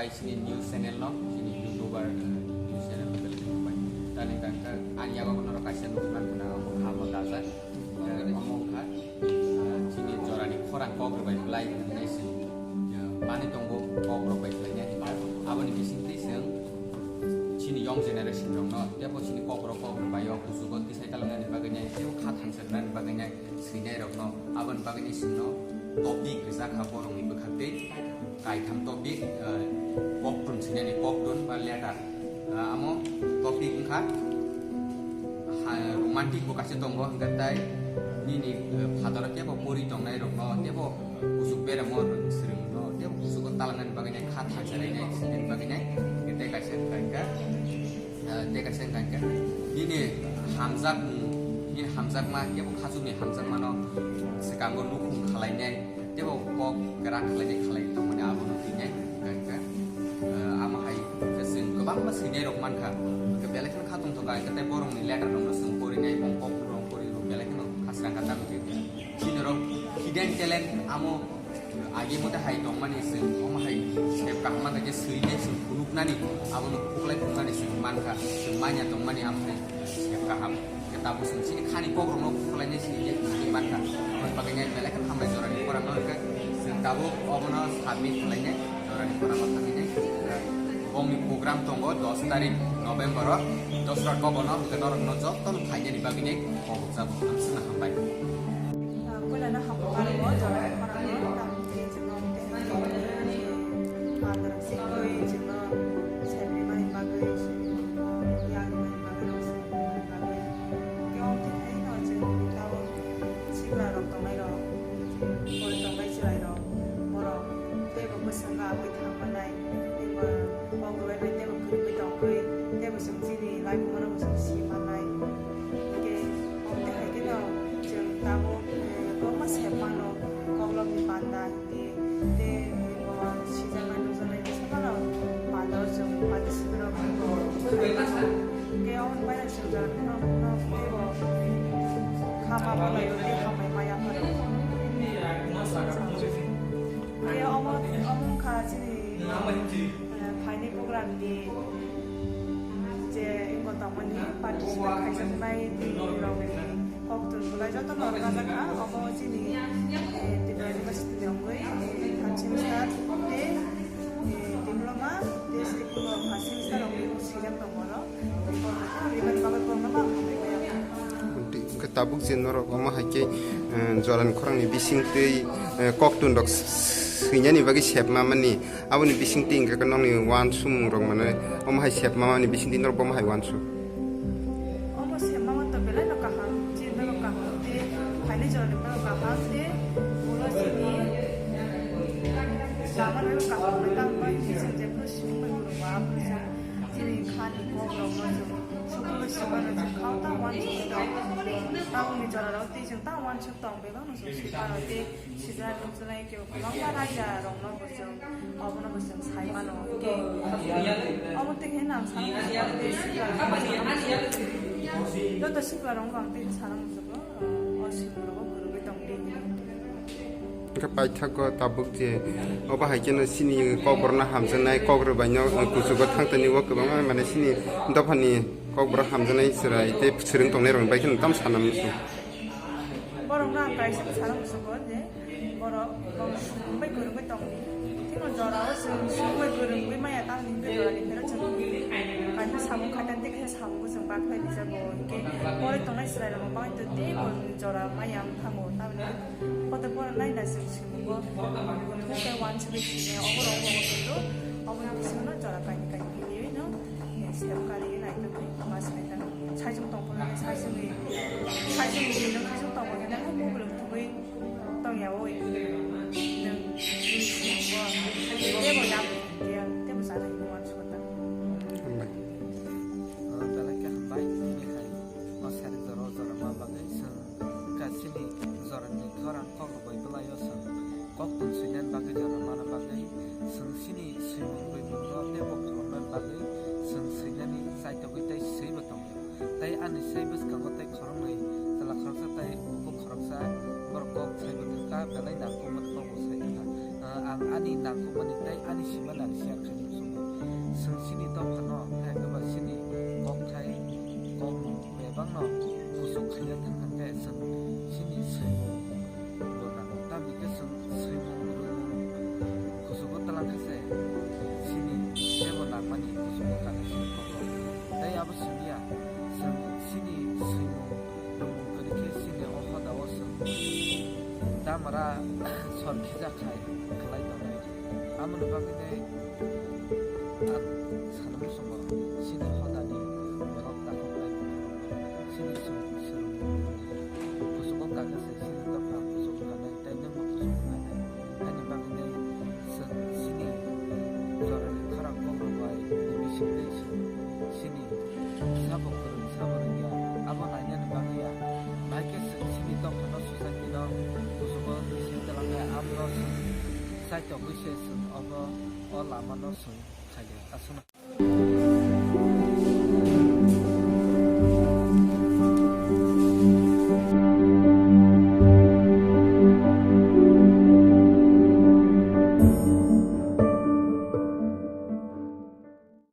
bai sini news channel no sini youtuber news channel no beli bai tani kangka anya ko no kaisa no kan na khamo daza among kha sini jorani khorang ko bai blai nai sini pani tongbo ko bai blai nya aboni bising tiseng sini young generation rong no depo sini ko bai yo kusugon tisai talanga ni baganya teo kha thangsan baganya sinai rong no abon bagani sino topik bisa khaborong ibu khate kai tham topik pok tun sini ni pok tun ba letter amo topik kha romantic ko kasih tonggo hanggatai ni phadara ke bo puri tongnai rong no tebo kusuk bera mor sering no tebo kusuk talangan baganya kha thangsan ni sini baganya kita kasih kangka dekasih kangka ini hamzak ma tebo khasuk ni hamzak ma no sekanggo nukum khalainai tebo pok gerak khalai tongmani abo no tinai kangka ama hai kesing kobang ma sinai rok man kha ke belekan kha tong tokai kate borong ni letter rong no sung pori nai bong pok rong pori ro belekan no khasrang kata no tin rong hidden talent amo agi mota hai tongmani sing oma hai step kahma ke suine sung kuluk nani abo no kuklai tongmani sing man kha manya tongmani am hai step kaham tabu sini khani pok rong no kuklai ni sini ni man kha bagainya belekan hamai jorani korang no ke sing tabu obono submit khalainya jorani korang no thangine bongni program tonggo 10 tarik November 10 rat bono ke norong no job ton khainya di bagainya ko jabu amsna hambai kula na hambar mo jorani korang no tam te jengom te ni madar sikoi jengom sebi mai bagai yang mai bagai kyong te hai no jeng tabu sigla rok tongai ro oi tongai chilai ro moro te bo musanga bai thammanai eba bongoi bai te bo kuri tongai te bo sumjini lai moro sumsi manai ke te hai ke no jeng tabu ko mas hepano konglom ni panda te bo sijangan nuzanai sabara panda jeng panda sidro ko ke on bai children no te bo khama bai te khama maya pare ke omong khaji 파이니 프로그램이 이제 이거 때문에 파티시페이트 khai 디라고니 거기도 몰라졌던 거가잖아 어머지니 디버시티 연구에 같이 스타트 디플로마 디스트리크로 같이 스타트로 시작했던 거로 이거 리벤 가볼 거면 ke tabuk jenor oma hake joran khorang ni bising tei koktun dok sinya ni bagi sep mama ni aboni bising ting ke kanong ni wan sum rong mane oma hai sep mama ni bising din rong bom hai wan su oma sep mama to bela no kaha ji no kaha te phane joran no kaha te bola sini saman no kaha ta ba bising je ko sim mo ro wa ji khani ko ro mo suku siman je khauta wan su ताउनी जरा ते जों तावान छ तंग बेबा न सिपानो ते सिजा जोंजनाय के मांगा राजा रंग न बसों अबन बसों साइमान के अमते के नाम सान ते सिपा लो त सिपा रंग गांते सारा मुसको असिमरो गुरुबे तंगदे ke paitha ko tabuk je oba hai ken sini kobrna hamjanai kogro baino kusugo thangtani wo kobang mane sini dofani kogro hamjanai sirai te phuring tongnai rong bai ken tam sanam su borong na kai saram su ko je boro bai gurubai tongni tino jora su bai gurubai maya tang ni jora ni pero chang kan samu khatan te ke samu jang ba khoi disa bo ke bore tongnai sirai rong ba te te bon jora mayam thamu ta ne pada bor nai da su mo ko ke wan chu bi ne ogoro mo ko 어머니 무슨 저라까니까 이게 너 새우가리 나이 또 맛있다. 사실 동포는 사실이 있는 가족 동포는 한국을 두고 동야오 있는 때문에 때문에 사는 거 맞추었다. dalaka hambai ni khai masari zoro zoro ma bagai sang kasini zoro ni khorang kok bai belayo sang kok tun sinan bagai zoro mana bagai sang sini simung bai mungko te bok khorman bagai sang sinani sai to bai tai sei batong tai ani sei bus ka tai khorang nei tala khorang sa tai ko khorang sa bor kok sei batong ka belai na ko mat ko sei ang ani na ko mani tai ani simana siap mara sorki jakai kelai tonai amanu bagine sanam somo sini hodani borok takokai sini sum kusukok kagase sini toka kusukok kanai tainang kusukok kanai ani bagine sini zoran kharang kongbai dimisinde sini sabok ya abo nanya bagia baike sini toka no society no kusukok sini telanga amno sai to wishes of all amano sun khaile asuna